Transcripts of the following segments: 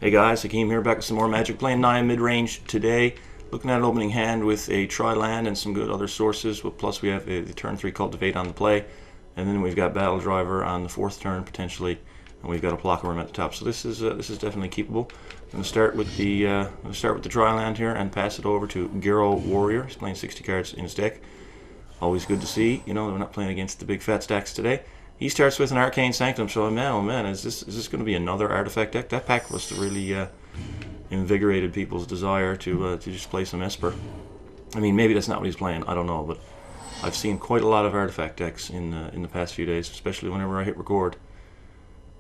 Hey guys, Hakeem here, back with some more Magic, playing Naya Midrange today. Looking at an opening hand with a tri-land and some good other sources. Plus we have the turn 3 Cultivate on the play. And then we've got Battle Driver on the 4th turn, potentially. And we've got a Plockerworm at the top. So this is definitely keepable. I'm going to start with the tri-land here and pass it over to Gero Warrior. He's playing 60 cards in his deck. Always good to see. You know, we're not playing against the big fat stacks today. He starts with an Arcane Sanctum, so man, oh man, is this going to be another artifact deck? That pack must have really invigorated people's desire to just play some Esper. I mean, maybe that's not what he's playing, I don't know, but I've seen quite a lot of artifact decks in the past few days, especially whenever I hit record.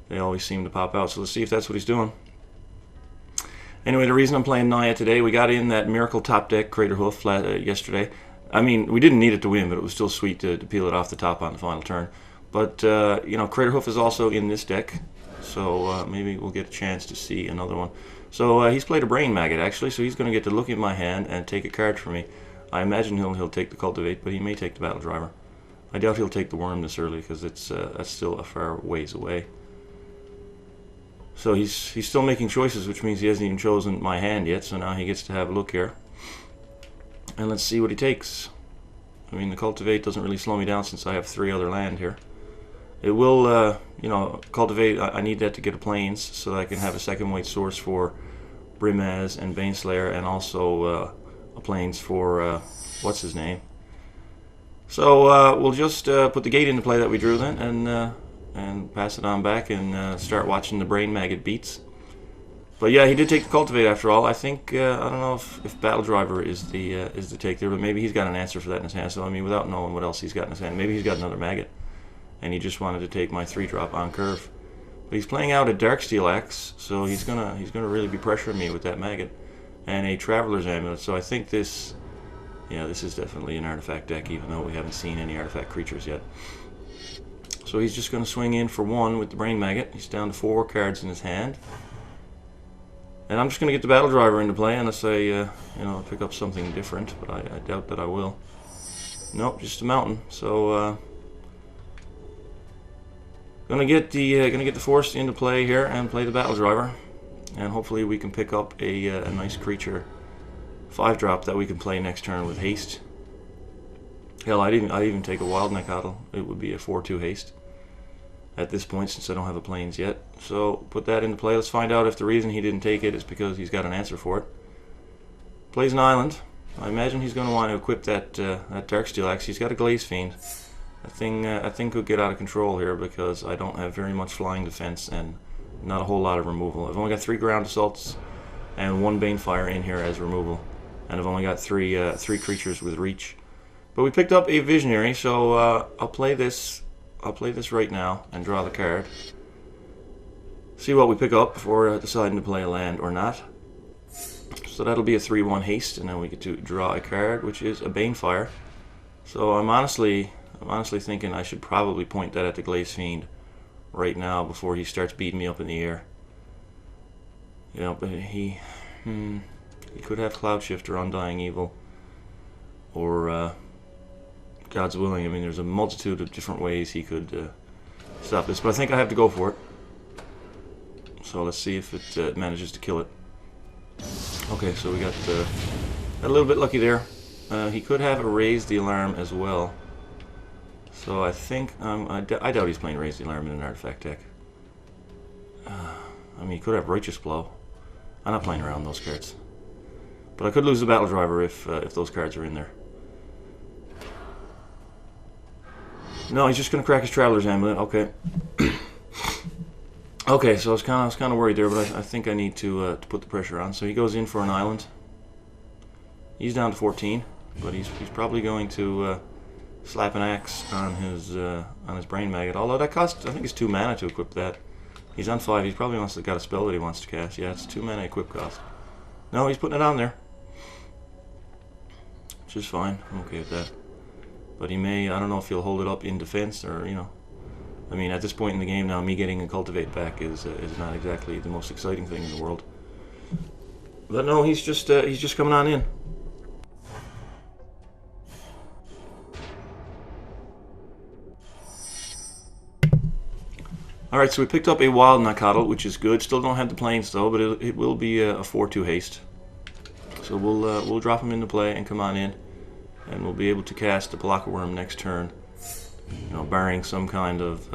They always seem to pop out, so let's see if that's what he's doing. Anyway, the reason I'm playing Naya today, we got in that Miracle top deck, Crater Hoof, yesterday. I mean, we didn't need it to win, but it was still sweet to peel it off the top on the final turn. But, you know, Crater Hoof is also in this deck, so maybe we'll get a chance to see another one. So he's played a Brain Maggot, actually, so he's going to get to look at my hand and take a card for me. I imagine he'll take the Cultivate, but he may take the Battle Driver. I doubt he'll take the Worm this early, because that's still a far ways away. So he's still making choices, which means he hasn't even chosen my hand yet, so now he gets to have a look here. And let's see what he takes. I mean, the Cultivate doesn't really slow me down since I have 3 other land here. It will, you know, Cultivate, I need that to get a Plains so that I can have a second weight source for Brimaz and Baneslayer, and also a Plains for, what's his name? So we'll just put the gate into play that we drew then, and pass it on back and start watching the Brain Maggot beats. But yeah, he did take the Cultivate after all. I think, I don't know if Battle Driver is the take there, but maybe he's got an answer for that in his hand. So, I mean, without knowing what else he's got in his hand, maybe he's got another Maggot. And he just wanted to take my 3-drop on curve. But he's playing out a Darksteel Axe, so he's gonna really be pressuring me with that Maggot. And a Traveler's Amulet, so I think this, yeah, this is definitely an artifact deck, even though we haven't seen any artifact creatures yet. So he's just gonna swing in for 1 with the Brain Maggot. He's down to 4 cards in his hand. And I'm just gonna get the Battle Driver into play unless I, you know, pick up something different, but I doubt that I will. Nope, just a Mountain. So, Gonna get the Force into play here and play the Battle Driver, and hopefully we can pick up a nice creature 5-drop that we can play next turn with haste. Hell, I'd even take a Wild Neckoddle. It would be a 4/2 haste at this point since I don't have a Plains yet. So put that into play. Let's find out if the reason he didn't take it is because he's got an answer for it. Plays an island. I imagine he's going to want to equip that Darksteel Axe. He's got a Glaze Fiend. I think could get out of control here because I don't have very much flying defense and not a whole lot of removal. I've only got 3 ground assaults and 1 Banefire in here as removal, and I've only got 3 creatures with reach. But we picked up a Visionary, so I'll play this. I'll play this right now and draw the card. See what we pick up before deciding to play a land or not. So that'll be a 3/1 haste, and then we get to draw a card, which is a Banefire. So I'm honestly thinking I should probably point that at the Glaze Fiend right now before he starts beating me up in the air. You know, but he could have Cloud Shift or Undying Evil, or God's Willing. I mean, there's a multitude of different ways he could stop this, but I think I have to go for it. So let's see if it manages to kill it. Okay, so we got a little bit lucky there. He could have a Raise the Alarm as well. So I think, I doubt he's playing Raise the Alarm in an artifact deck. I mean, he could have Righteous Blow. I'm not playing around those cards. But I could lose the Battle Driver if those cards are in there. No, he's just going to crack his Traveler's Amulet. Okay. Okay, so I was kind of worried there, but I think I need to put the pressure on. So he goes in for an island. He's down to 14, but he's probably going to slap an axe on his Brain Maggot. Although that costs, I think it's 2 mana to equip that. He's on 5. He probably got a spell that he wants to cast. Yeah, it's 2 mana equip cost. No, he's putting it on there, which is fine. I'm okay with that. But he may, I don't know if he'll hold it up in defense or, you know. I mean, at this point in the game now, me getting a Cultivate back is not exactly the most exciting thing in the world. But no, he's just coming on in. Alright, so we picked up a wild Nakatl, which is good. Still don't have the planes though, but it will be a 4-2 haste. So we'll drop him into play and come on in, and we'll be able to cast the Blocker Worm next turn. You know, barring some kind of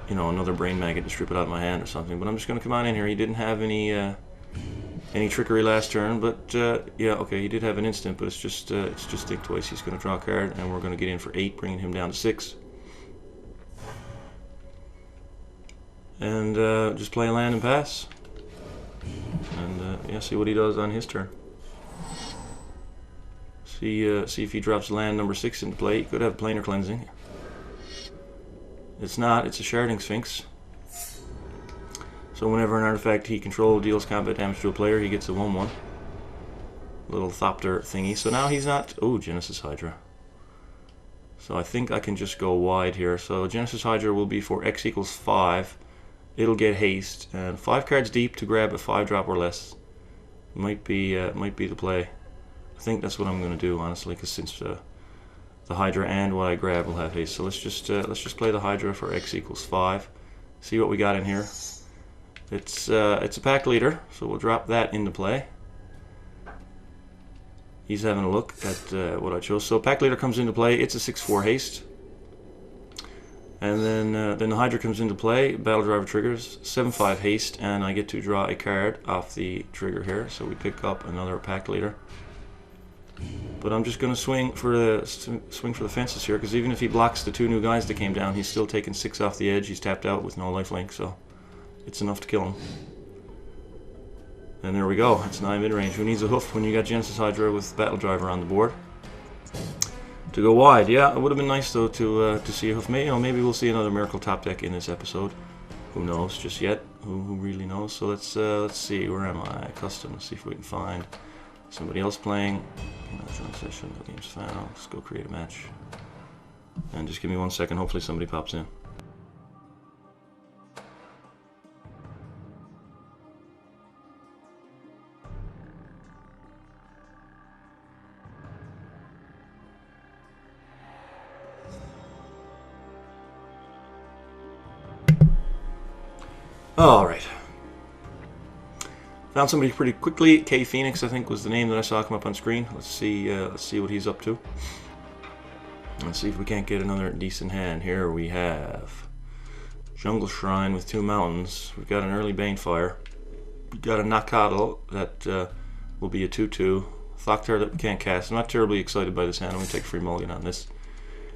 you know, another Brain Maggot to strip it out of my hand or something. But I'm just going to come on in here. He didn't have any trickery last turn, but yeah, okay, he did have an instant, but it's just think twice. He's going to draw a card, and we're going to get in for 8, bringing him down to 6. And just play a land and pass. And yeah, see what he does on his turn. See if he drops land number 6 into play. He could have Planar Cleansing. It's not, it's a Sharding Sphinx. So whenever an artifact he controls deals combat damage to a player, he gets a 1/1. Little Thopter thingy. So now he's not... Oh, Genesis Hydra. So I think I can just go wide here. So Genesis Hydra will be for X equals 5. It'll get haste. And 5 cards deep to grab a 5-drop or less. Might be the play. I think that's what I'm going to do, honestly, because since the Hydra and what I grab will have haste. So let's just play the Hydra for X equals 5. See what we got in here. It's a pack leader, so we'll drop that into play. He's having a look at what I chose. So pack leader comes into play. It's a 6/4 haste, and then the Hydra comes into play. Battle Driver triggers 7/5 haste, and I get to draw a card off the trigger here. So we pick up another pack leader. But I'm just going to swing for the fences here, because even if he blocks the 2 new guys that came down, he's still taking 6 off the edge. He's tapped out with no lifelink, so it's enough to kill him. And there we go. It's Naya Midrange. Who needs a hoof when you got Genesis Hydra with Battle Driver on the board? To go wide, yeah, it would have been nice though to see a hoof. Maybe we'll see another Miracle top deck in this episode. Who knows just yet? Who really knows? So let's see. Where am I? Custom. Let's see if we can find somebody else playing. Join session. No games fan. Let's go create a match. And just give me 1 second. Hopefully somebody pops in. All right. Found somebody pretty quickly. K Phoenix, I think, was the name that I saw come up on screen. Let's see what he's up to. Let's see if we can't get another decent hand. Here we have Jungle Shrine with 2 mountains. We've got an early Banefire. We've got a Nakatl that will be a 2/2. Thoktar that we can't cast. I'm not terribly excited by this hand. I'm going to take a free mulligan on this.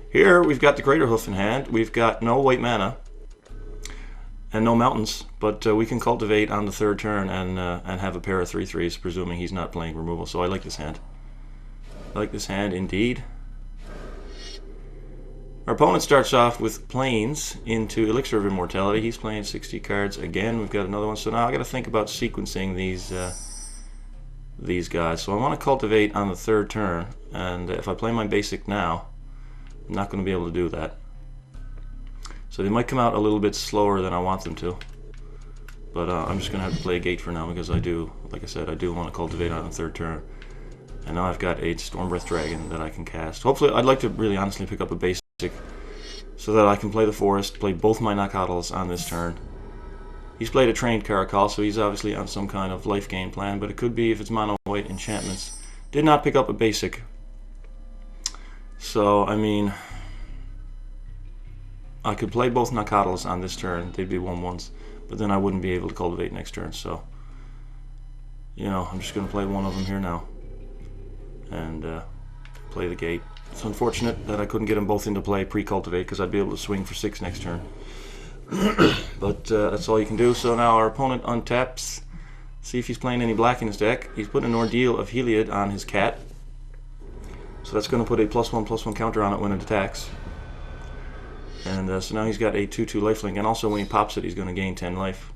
Here we've got the Greater Hoof in hand. We've got no white mana and no mountains, but we can cultivate on the 3rd turn and have a pair of 3/3s, presuming he's not playing removal. So I like this hand. I like this hand indeed. Our opponent starts off with Plains into Elixir of Immortality. He's playing 60 cards again. We've got another one. So now I got to think about sequencing these guys. So I want to cultivate on the 3rd turn, and if I play my basic now, I'm not going to be able to do that. So they might come out a little bit slower than I want them to. But I'm just going to have to play a gate for now, because I do, like I said, I do want to cultivate on the 3rd turn. And now I've got a Stormbreath Dragon that I can cast. Hopefully, I'd like to really honestly pick up a basic so that I can play the Forest, play both my Nakatls on this turn. He's played a trained Caracal, so he's obviously on some kind of life gain plan, but it could be if it's mono white enchantments. Did not pick up a basic. So, I mean, I could play both Nakatls on this turn. They'd be 1/1s, but then I wouldn't be able to cultivate next turn. So, you know, I'm just going to play one of them here now and play the gate. It's unfortunate that I couldn't get them both into play pre-cultivate, because I'd be able to swing for 6 next turn. But that's all you can do. So now our opponent untaps. See if he's playing any black in his deck. He's putting an Ordeal of Heliod on his cat. So that's going to put a +1/+1 counter on it when it attacks. And so now he's got a 2/2 lifelink, and also when he pops it, he's going to gain 10 life.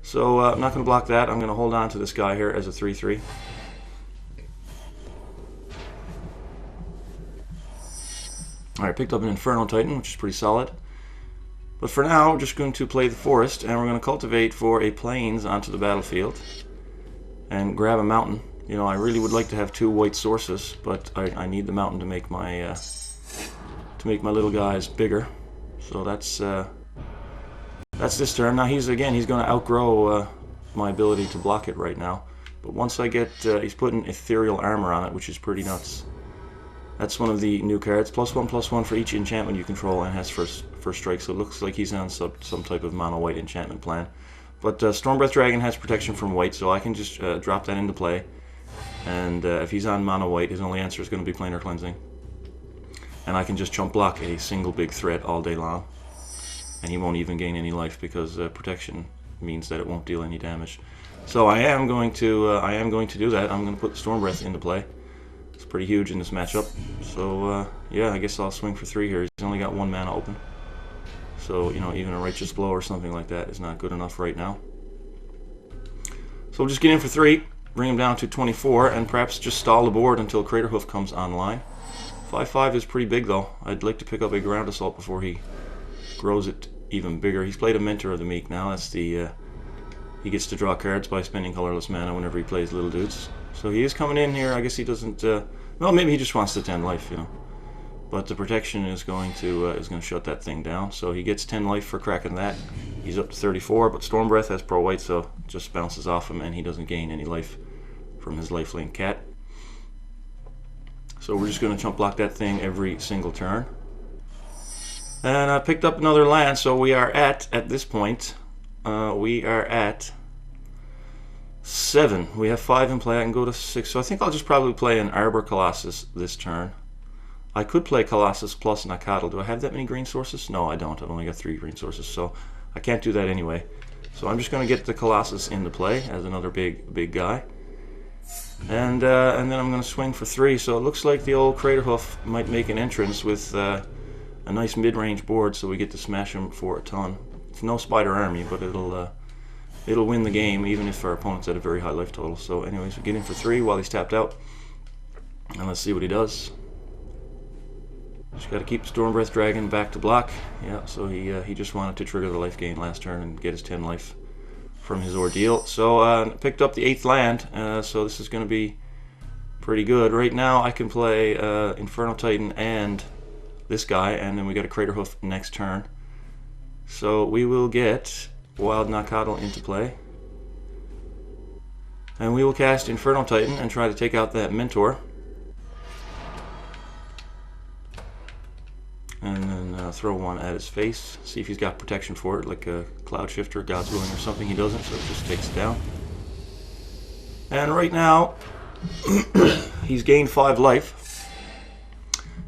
So I'm not going to block that. I'm going to hold on to this guy here as a 3/3. Alright, picked up an Inferno Titan, which is pretty solid. But for now, we're just going to play the Forest, and we're going to cultivate for a Plains onto the battlefield and grab a mountain. You know, I really would like to have 2 white sources, but I need the mountain to make my little guys bigger. So that's That's this turn. Now he's going to outgrow my ability to block it right now. But once I get, he's putting ethereal armor on it, which is pretty nuts. That's one of the new cards. +1/+1 for each enchantment you control, and has first strike. So it looks like he's on some type of mono white enchantment plan. But Stormbreath Dragon has protection from white, so I can just drop that into play. And if he's on mono white, his only answer is going to be Planar Cleansing. And I can just chump block a single big threat all day long. And he won't even gain any life because protection means that it won't deal any damage. So I am going to do that. I'm going to put Stormbreath into play. It's pretty huge in this matchup. So yeah, I guess I'll swing for 3 here. He's only got 1 mana open. So, you know, even a Righteous Blow or something like that is not good enough right now. So we'll just get in for 3, bring him down to 24, and perhaps just stall the board until Craterhoof comes online. 5/5 is pretty big though. I'd like to pick up a Ground Assault before he grows it even bigger. He's played a Mentor of the Meek now. That's the he gets to draw cards by spending colorless mana whenever he plays little dudes. So he is coming in here. I guess he doesn't. Well, maybe he just wants to 10 life, you know. But the protection is going to shut that thing down. So he gets 10 life for cracking that. He's up to 34, but Stormbreath has Pro White, so it just bounces off him, and he doesn't gain any life from his lifelink cat. So we're just going to chump block that thing every single turn. And I picked up another land, so we are at this point, we are at 7. We have 5 in play. I can go to 6. So I think I'll just probably play an Arbor Colossus this turn. I could play Colossus plus Nakatl. Do I have that many green sources? No, I don't. I've only got 3 green sources, so I can't do that anyway. So I'm just going to get the Colossus into play as another big guy. And then I'm going to swing for 3. So it looks like the old Craterhoof might make an entrance with a nice mid-range board, so we get to smash him for a ton. It's no Spider Army, but it'll win the game even if our opponent's at a very high life total. So anyways, we get in for 3 while he's tapped out, and let's see what he does. Just got to keep Stormbreath Dragon back to block. Yeah, so he just wanted to trigger the life gain last turn and get his 10 life from his ordeal. So picked up the 8th land, so this is going to be pretty good. Right now I can play Infernal Titan and this guy, and then we got a Craterhoof next turn. So we will get Wild Nakatl into play. And we will cast Infernal Titan and try to take out that Mentor. And then throw one at his face. See if he's got protection for it, like a Cloud Shifter, God's Willing or something. He doesn't, so it just takes it down. And right now, he's gained 5 life.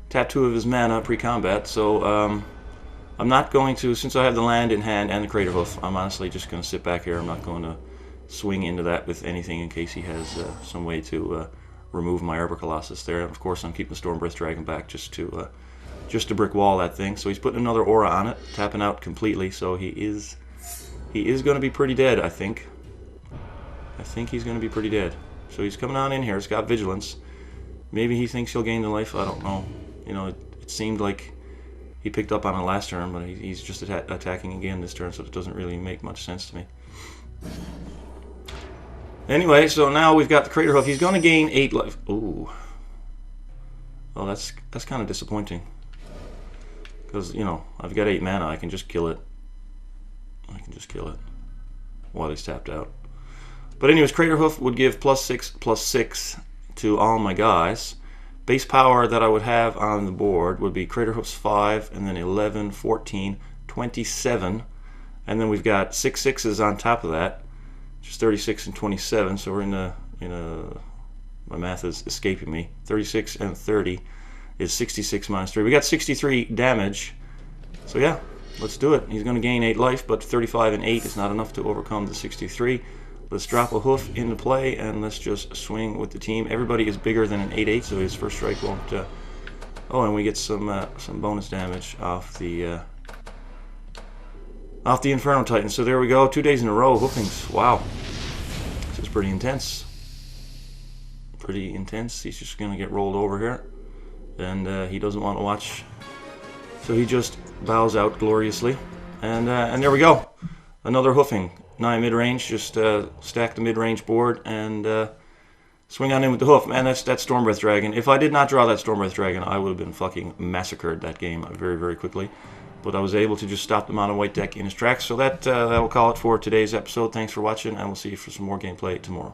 Tap 2 of his mana pre-combat, so I'm not going to, since I have the land in hand and the Craterhoof, I'm honestly just going to sit back here. I'm not going to swing into that with anything in case he has some way to remove my Arbor Colossus there. And of course, I'm keeping Stormbreath Dragon back just to brick wall that thing. So he's putting another aura on it, tapping out completely. So he is going to be pretty dead, I think. I think he's going to be pretty dead. So he's coming on in here. He's got Vigilance. Maybe he thinks he'll gain the life. I don't know. You know, it seemed like he picked up on it last turn, but he's just attacking again this turn, so it doesn't really make much sense to me. Anyway, so now we've got the Craterhoof. He's going to gain 8 life. Ooh. Well, that's kind of disappointing. Because, you know, I've got 8 mana. I can just kill it. I can just kill it while he's tapped out. But anyways, Craterhoof would give +6/+6 to all my guys. Base power that I would have on the board would be Craterhoof's 5, and then 11, 14, 27. And then we've got 6 6s on top of that, which is 36 and 27. So we're in a my math is escaping me. 36 and 30 is 66 minus 3. We got 63 damage. So yeah, let's do it. He's going to gain 8 life, but 35 and 8 is not enough to overcome the 63. Let's drop a hoof into play, and let's just swing with the team. Everybody is bigger than an 8/8, so his first strike won't... Oh, and we get some bonus damage off the Inferno Titan. So there we go, 2 days in a row, hoofings. Wow. This is pretty intense. Pretty intense. He's just going to get rolled over here. And he doesn't want to watch. So he just bows out gloriously. And there we go. Another hoofing. Naya Midrange, just stack the mid-range board and swing on in with the hoof. Man, that's Stormbreath Dragon. If I did not draw that Stormbreath Dragon, I would have been fucking massacred that game very, very quickly. but I was able to just stop the mono white deck in his tracks. So that will call it for today's episode. Thanks for watching, and we'll see you for some more gameplay tomorrow.